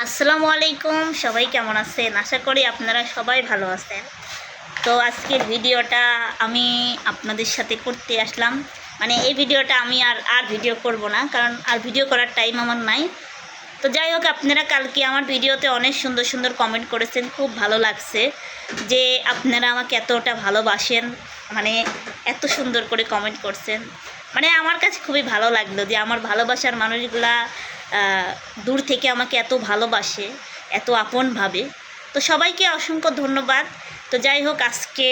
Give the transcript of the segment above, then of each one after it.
আসসালামু আলাইকুম, সবাই কেমন আছেন? আশা করি আপনারা সবাই ভালো আছেন। তো আজকের ভিডিওটা আমি আপনাদের সাথে করতে আসলাম। মানে এই ভিডিওটা আমি আর ভিডিও করব না, কারণ আর ভিডিও করার টাইম আমার নাই। তো যাই হোক, আপনারা কালকে আমার ভিডিওতে অনেক সুন্দর সুন্দর কমেন্ট করেছেন, খুব ভালো লাগছে যে আপনারা আমাকে এতটা ভালোবাসেন, মানে এত সুন্দর করে কমেন্ট করছেন। মানে আমার কাছে খুবই ভালো লাগলো যে আমার ভালোবাসার মানুষগুলা দূর থেকে আমাকে এত ভালোবাসে, এত আপনভাবে। তো সবাইকে অসংখ্য ধন্যবাদ। তো যাই হোক, আজকে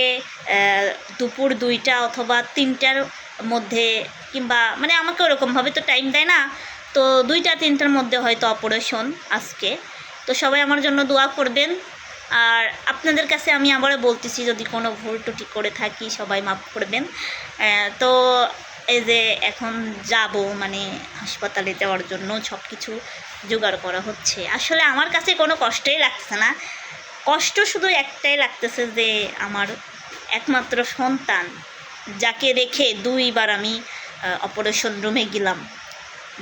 দুপুর 2টা অথবা 3টার মধ্যে, কিংবা মানে আমাকে ওরকমভাবে তো টাইম দেয় না, তো 2টা-3টার মধ্যে হয়তো অপারেশন আজকে। তো সবাই আমার জন্য দোয়া করবেন। আর আপনাদের কাছে আমি আবারও বলতেছি, যদি কোনো ভুল টুটি করে থাকি সবাই মাফ করবেন। তো এই যে এখন যাব, মানে হাসপাতালে যাওয়ার জন্য সব কিছু জোগাড় করা হচ্ছে। আসলে আমার কাছে কোনো কষ্টই লাগছে না, কষ্ট শুধু একটাই লাগতেছে যে আমার একমাত্র সন্তান, যাকে রেখে 2বার আমি অপারেশন রুমে গেলাম,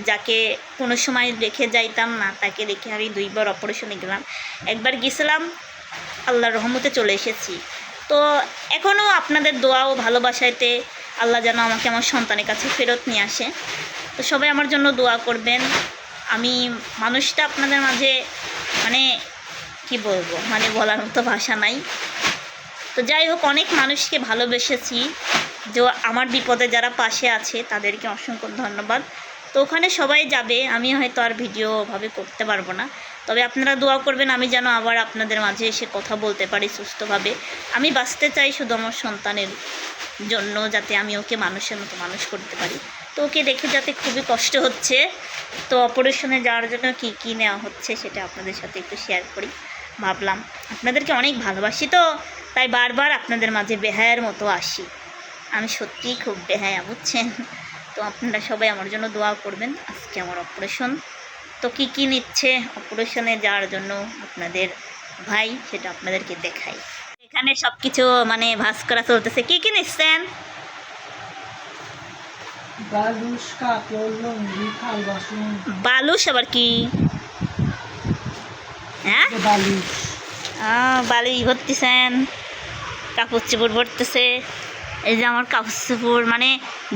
যাকে কোনো সময় রেখে যাইতাম না, তাকে রেখে আমি 2বার অপারেশনে গেলাম। একবার গেছিলাম, আল্লাহর রহমতে চলে এসেছি। তো এখনও আপনাদের দোয়া ও ভালোবাসাইতে আল্লাহ যেন আমাকে আমার সন্তানের কাছে ফেরত নিয়ে আসে। তো সবাই আমার জন্য দোয়া করবেন। আমি মানুষটা আপনাদের মাঝে, মানে কি বলবো, মানে বলার মতো ভাষা নাই। তো যাই হোক, অনেক মানুষকে ভালোবেসেছি, যে আমার বিপদে যারা পাশে আছে তাদেরকে অসংখ্য ধন্যবাদ। তো ওখানে সবাই যাবে, আমি হয়তো আর ভিডিওভাবে করতে পারবো না, তবে আপনারা দোয়া করবেন আমি যেন আবার আপনাদের মাঝে এসে কথা বলতে পারি সুস্থভাবে। আমি বাঁচতে চাই শুধু আমার সন্তানের জন্য, যাতে আমি ওকে মানুষের মতো মানুষ করতে পারি। তো ওকে দেখে যাতে খুবই কষ্ট হচ্ছে, তো অপারেশনে যাওয়ার জন্য কী কী নেওয়া হচ্ছে সেটা আপনাদের সাথে একটু শেয়ার করি। ভাবলাম আপনাদেরকে অনেক ভালোবাসি, তো তাই বারবার আপনাদের মাঝে বেহায়ার মতো আসি। আমি সত্যিই খুব বেহায়া, বুঝছেন? তো আপনারা সবাই আমার জন্য দোয়া করবেন। আজকে আমার অপারেশন, তো কী কী নিচ্ছে অপারেশনে যাওয়ার জন্য আপনাদের ভাই, সেটা আপনাদেরকে দেখাই। এখানে সব কিছু মানে ভাঁজ করা চলতেছে। কী কী নিচ্ছেন? বালুস আবার কি? হ্যাঁ, বালি ভরতেছেন, কাপড় চোপড় ভরতেছে। এই যে আমার কাপড় চোপড়, মানে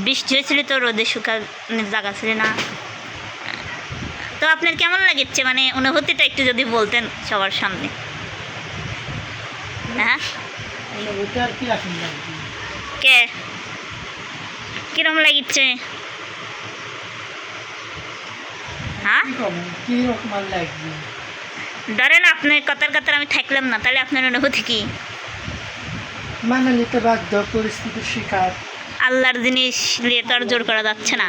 বৃষ্টি হয়েছিল তো, রোদে শুকা জায়গা ছিল না। তো আপনার কেমন লাগছে, মানে অনুভূতিটা একটু যদি বলতেন সবার সামনে। হ্যাঁ, কে কিরম লাগছে? হ্যাঁ, ধরেন আপনার কথার কথার আমি থাকলাম না, তাহলে আপনার অনুভূতি কি? মানে নিতে বাধ্য, পরিস্থিতির শিকার। আল্লাহর জিনিস নিয়ে তো আর জোর করা যাচ্ছে না।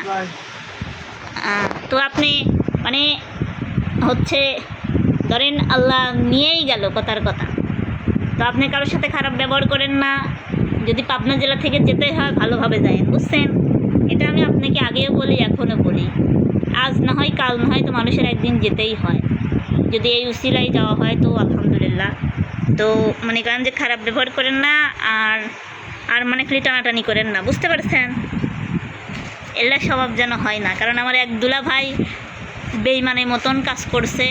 তো আপনি মানে হচ্ছে ধরেন আল্লাহ নিয়েই গেল কথার কথা, তো আপনি কারোর সাথে খারাপ ব্যবহার করেন না। যদি পাবনা জেলা থেকে যেতে হয় ভালোভাবে যায়েন, বুঝছেন? এটা আমি আপনাকে আগেও বলি, এখনও বলি। আজ না হয় কাল না হয় তো মানুষের একদিন যেতেই হয়। যদি এই উসিলায় যাওয়া হয় তো আলহামদুলিল্লাহ। তো মনে করেন যে খারাপ ব্যবহার করেন না, আর আর মানে খালি টানাটানি করেন না, বুঝতে পারছেন? এলা স্বভাব যেন হয় না, কারণ আমার এক দুলা ভাই বেইমানের মতন কাজ করছে।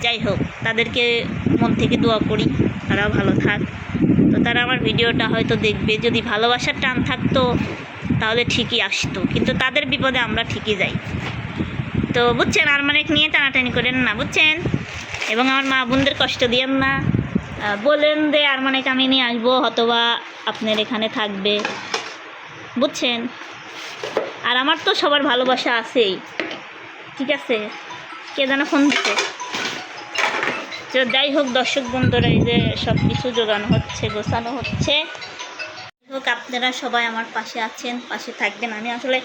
যাই হোক, তাদেরকে মন থেকে দোয়া করি তারাও ভালো থাক। তো তারা আমার ভিডিওটা হয়তো দেখবে, যদি ভালোবাসার টান থাকতো তাহলে ঠিকই আসতো, কিন্তু তাদের বিপদে আমরা ঠিকই যাই। তো বুঝছেন, আর মানে নিয়ে টানাটানি করেন না, বুঝছেন? এবং আমার মা বোনদের কষ্ট দিয়েন না। বলেন যে আর মানে আমি নিয়ে আসবো, অথবা আপনার এখানে থাকবে, বুঝছেন? আর আমার তো সবার ভালোবাসা আছেই, ঠিক আছে? কে যেন ফোন দিচ্ছে। তো যাই হোক দর্শক বন্ধুরা, এই যে সব কিছু জোগানো হচ্ছে, গোছানো হচ্ছে। হোক, আপনারা সবাই আমার পাশে আছেন, পাশে থাকবেন। আমি আসলে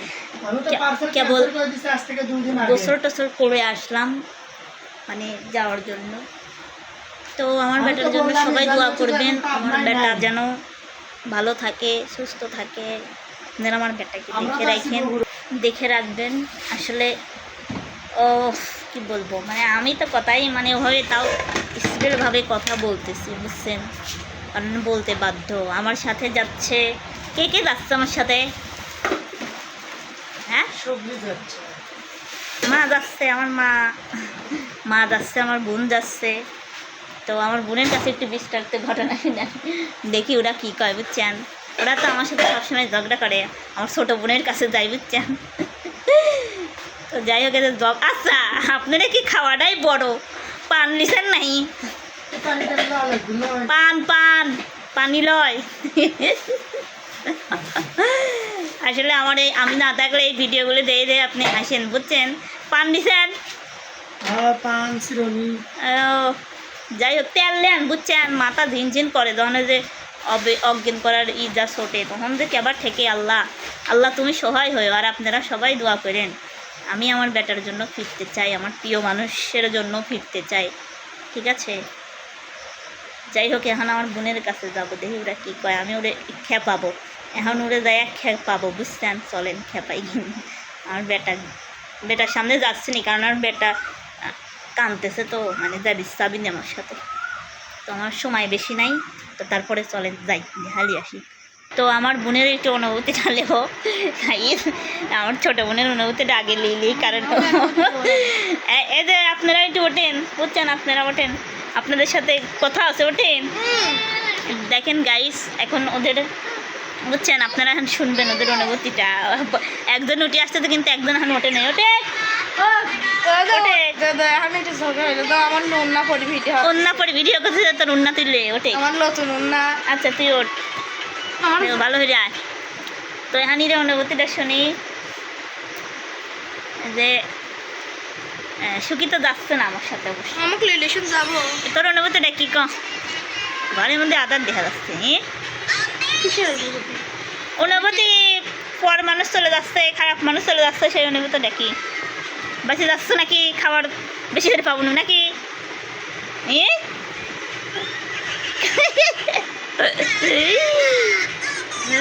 কেবল গোসল টোসল করে আসলাম মানে যাওয়ার জন্য। তো আমার বেটার জন্য সবাই দোয়া করবেন, আমার বেটা যেন ভালো থাকে, সুস্থ থাকে। আপনারা আমার বেটাকে দেখে রাখবেন। আসলে ও কি বলবো, মানে আমি তো কথাই মানে ওভাবে তাও স্পিডভাবে কথা বলতেছি, বুঝছেন? কারণ বলতে বাধ্য। আমার সাথে যাচ্ছে, কে কে যাচ্ছে আমার সাথে? হ্যাঁ, মা যাচ্ছে, আমার মা যাচ্ছে, আমার বোন যাচ্ছে। তো আমার বোনের কাছে একটু বিস্তারিত ঘটনা শুনে দেখি ওরা কী কয়, বুঝছেন। ওরা তো আমার সাথে সবসময় ঝগড়া করে, আমার ছোটো বোনের কাছে যাই, বুঝছেন। তো যাই হোক, এদের আচ্ছা আপনারা কি খাওয়াটাই বড়, পান লিছেন নাই? পানি লয়। আসলে আমি না থাকলে এই ভিডিওগুলো দিয়ে আপনি হাসেন, বুঝছেন। পান দিছেন? পান চিরনি। যাই হোক, তেল নেন, বুঝছেন। মাথা ঝিনঝিন করে যখন যে অজ্ঞান করার যা ছোটে, তখন যে কেবার থেকে আল্লাহ তুমি সহায় হয়ে। আর আপনারা সবাই দোয়া করেন, আমি আমার বেটার জন্য ফিরতে চাই, আমার প্রিয় মানুষের জন্য ফিরতে চাই, ঠিক আছে। যাই হোক, এখন আমার বোনের কাছে যাবো, দেখি ওরা কী কয়। আমি ওরে খেপাবো, এখন উড়ে যাই খেপাবো, বুঝছেন। চলেন খেপাই। আমার বেটার সামনে যাচ্ছি না, কারণ আমার বেটা কাঁদতেছে, তো মানে যাবি না আমার সাথে। তো আমার সময় বেশি নাই, তো তারপরে চলেন যাই, হালি আসি। তো আমার বোনের একটু অনুভূতিটা লেখো, আমার ছোটো বোনের অনুভূতিটা আগে লিলি, কারণ এই যে আপনারা একটু ওঠেন, বুঝছেন, আপনারা ওঠেন, আপনাদের সাথে কথা আছে, ওঠেন। দেখেন গাইস, এখন ওদের, বুঝছেন, আপনারা এখন শুনবেন ওদের অনুভূতিটা। একজন উঠে আসতে, তো কিন্তু একজন এখন ওঠে নেই। ওঠে অন্য পরে ভিডিও করতে, তোর উন্না তুললে ওঠে, আমার নতুন উন্না। আচ্ছা তুই ওঠ, ভালো হয়ে যায়। তো এখানে অনুভূতিটা শুনি যে সুখী তো যাচ্ছে না আমার সাথে, অবশ্যই আমাকে রিলেশন যাবো। তোর অনুভূতিটা কি ক? ঘরের মধ্যে আদার দেখা যাচ্ছে। অনুভূতি, পর মানুষ চলে যাচ্ছে, খারাপ মানুষ চলে যাচ্ছে, সেই অনুভূতিটা কি? বেঁচে যাচ্ছে নাকি? খাবার বেশি করে পাবো না নাকি?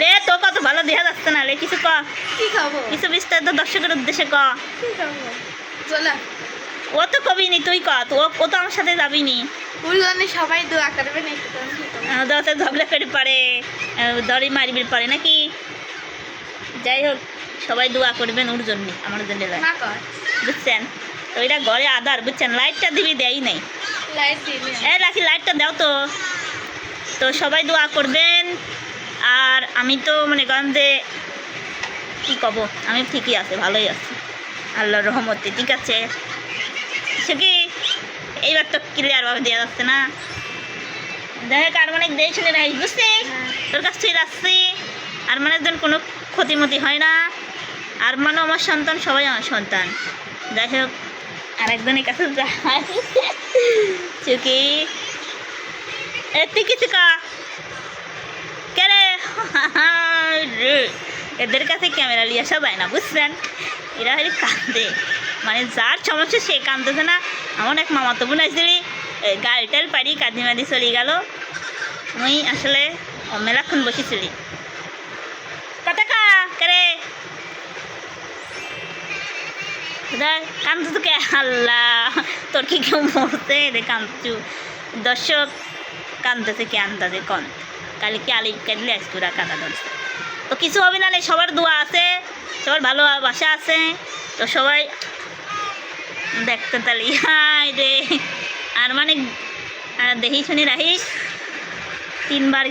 লে তো কত ভালো দেখা যাচ্ছে না, লে কিছু ক, কিছু বিস্তারিত দর্শকের উদ্দেশ্যে ক। ও তো কবি নি, তুই ক। ও তো আমার সাথে যাবি নি, সবাই দোয়া করবে, ঝগড়া করে পারে, দড়ি মারিবি পারে নাকি। যাই হোক, সবাই দোয়া করবেন ওর জন্য, আমার জন্য, বুঝছেন। তো এটা ঘরে আধার, বুঝছেন। লাইটটা দিবি, দেয় নাই, রাখি লাইটটা দাও তো। তো সবাই দোয়া করবেন। আর আমি তো মনে করেন যে কী কব, আমি ঠিকই আছে, ভালোই আছি আল্লাহর রহমতে, ঠিক আছে। সে কি এইবার তো ক্লিয়ারভাবে দেওয়া যাচ্ছে না, দেখ। আর মানে দেই শুনে রাখিস, বুঝছিস। তোর কাছ থেকে যাচ্ছি, আর মানে যেন কোনো ক্ষতিমতি হয় না। আর মানে আমার সন্তান, সবাই আমার সন্তান। যাই হোক, আর একজনের কাছে যায় চুকি, তুই কিছু কা কে রে? এদের কাছে ক্যামেরা নিয়ে আসা যায় না, বুঝছেন। এরা হলে কাঁদে, মানে যার সমস্যা সে কাঁদতেছে না। আমার এক মামাতো বোন আসছিলি, গাড়িটাল পাড়ি কাঁদি মাদি চলে গেল। তুই আসলে মেলাক্ষণ বসেছিলি, কথা কা কে কান্দু তো কে? আল্লাহ, তোর কি কেউ মরতে রে কান্দু? দর্শক কান্দতেছে কে আন্দাজে কন, কালি কি আলিফ কাঁদলে আজকুরা কাঁদা ধরছে। তো কিছু হবে না, সবার দোয়া আছে, সবার ভালোবাসা আছে। তো সবাই দেখতে তালি, হাই রে। আর মানে দেখি শুনি রাখিস, 3 বার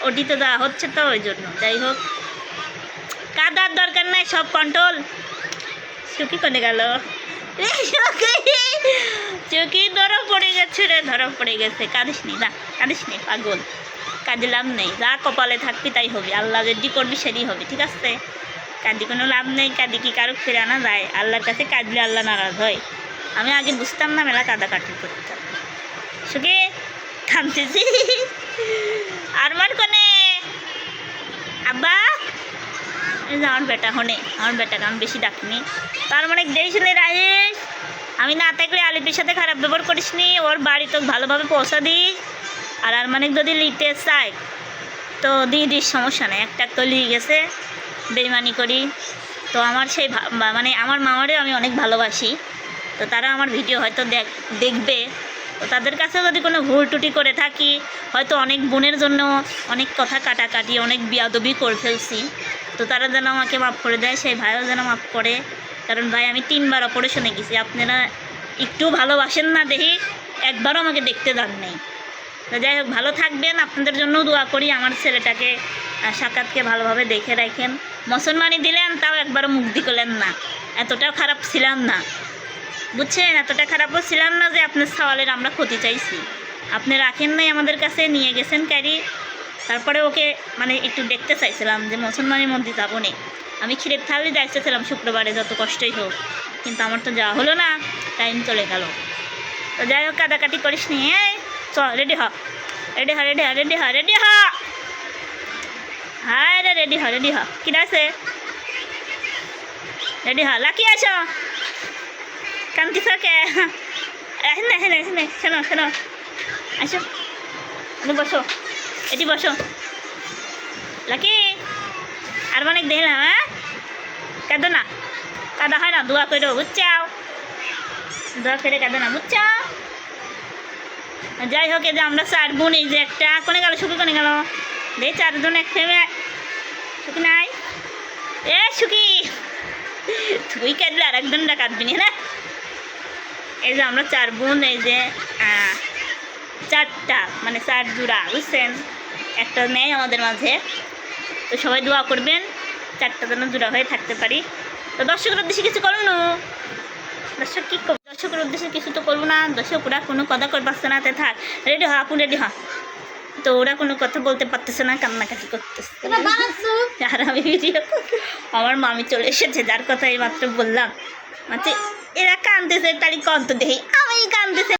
ওটিতে দেওয়া হচ্ছে, তো ওই জন্য। যাই হোক, কাদার দরকার নাই, সব কন্ট্রোল। চুকি করে গেল, চুকি ধরা পড়ে গেছে রে, ধরা পড়ে গেছে। কাঁদিস নি, না কাঁদিস নি, পাগল, কাঁদিলাম নেই। যা কপালে থাকবি তাই হবে, আল্লাহ যেটি করবি সেটাই হবে, ঠিক আছে। কাঁদি কোনো লাভ নেই, কাঁদি কি কারো ফিরে আনা যায়? আল্লাহর কাছে কাঁদলে আল্লাহ নারাজ হয়। আমি আগে বুঝতাম না, মেলা কাঁদাকাটি করতাম। সুখে কাঁদতেছি। আর মান কোনে আব্বা, আমার বেটা হনে, আমার বেটাকে আমি বেশি ডাকিনি। তার মানে দেরি শুনে রাহিস, আমি না থাকলে আলিপের সাথে খারাপ ব্যবহার করিস নি, ওর বাড়ি তো ভালোভাবে পৌঁছা দিস। আর মানে যদি লিতে চাই তো দিয়ে দিস, সমস্যা নেই। একটা তো লিয়ে গেছে, বেইমানি করি। তো আমার সেই মানে আমার মামারে আমি অনেক ভালোবাসি, তো তারা আমার ভিডিও হয়তো দেখবে। তো তাদের কাছে যদি কোনো ভুল টুটি করে থাকি, হয়তো অনেক বোনের জন্য অনেক কথা কাটাকাটি, অনেক বিয়াদবি করে ফেলছি, তো তারা যেন আমাকে মাফ করে দেয়, সেই ভাইও যেন মাফ করে। কারণ ভাই আমি 3বার অপারেশনে গেছি, আপনারা একটু ভালোবাসেন না দেখি, একবারও আমাকে দেখতে দেন নেই। তো যাই হোক, ভালো থাকবেন, আপনাদের জন্য দোয়া করি। আমার ছেলেটাকে সাক্ষাৎকে ভালোভাবে দেখে রাখেন। মুসলমানি দিলেন, তাও একবারও মুখ দিলেন না, এতটাও খারাপ ছিলাম না, বুঝছেন? এতটা খারাপও ছিলাম না যে আপনার সওয়ালের আমরা ক্ষতি চাইছি। আপনি রাখেন নাই আমাদের কাছে, নিয়ে গেছেন ক্যারি। তারপরে ওকে মানে একটু দেখতে চাইছিলাম যে মুসলমানের মধ্যে যাবো না। আমি ক্ষীরের থালি যাইতেছিলাম শুক্রবারে, যত কষ্টই হোক, কিন্তু আমার তো যাওয়া হলো না, টাইম চলে গেল। তো যাই হোক, কাটাকাটি করিস নি। এই চল, রেডি হ, রেডি হ, রেডি হ, রেডি হ, রেডি হ, হায় রে, রেডি হ, রেডি হ। কি আছে? রেডি হ, লাকি আসো। কান্তি সকে হ্যাঁ হ্যাঁ হ্যাঁ, শোনো শোনো, আসো, তুমি বসো, এটি বসো। লাকি আর অনেক দেখলাম, হ্যাঁ কাঁদো না, কাদা হয় না, দোয়া করো, বুঝছাও? দোয়া করে কাঁদো না, বুঝছাও? যাই হোক, এই যে আমরা 4 বোন, এই যে একটা কোনে গেল, সুখী কোনে গেল? দেখ 4 জন এক ফেমে, সুখী নাই? এ সুখী, তুই কাঁদলে আর একজনটা কাঁদবি না। এই যে আমরা 4 বোন, এই যে 4টা মানে 4 জোড়া, বুঝছেন? একটা মেয়ে আমাদের মাঝে। তো সবাই দোয়া করবেন 4টা যেন জোড়া হয়ে থাকতে পারি। তো দর্শকের উদ্দেশ্যে কিছু করুন না, দর্শক কী করবো, দর্শকের উদ্দেশ্যে কিছু তো করবো না। দর্শক ওরা কোনো কথা কর পারছে না, তে থাক, রেডি হ আপু, রেডি হ। তো ওরা কোনো কথা বলতে পারতেছে না, কান্নাকাটি করতেছে। আর আমি ভিডিও, আমার মামি চলে এসেছে, যার কথা এই মাত্র বললাম। আচ্ছা, এরা কাঁদতেছে, তারই কন্ত দেখি আমি কাঁদতেছে।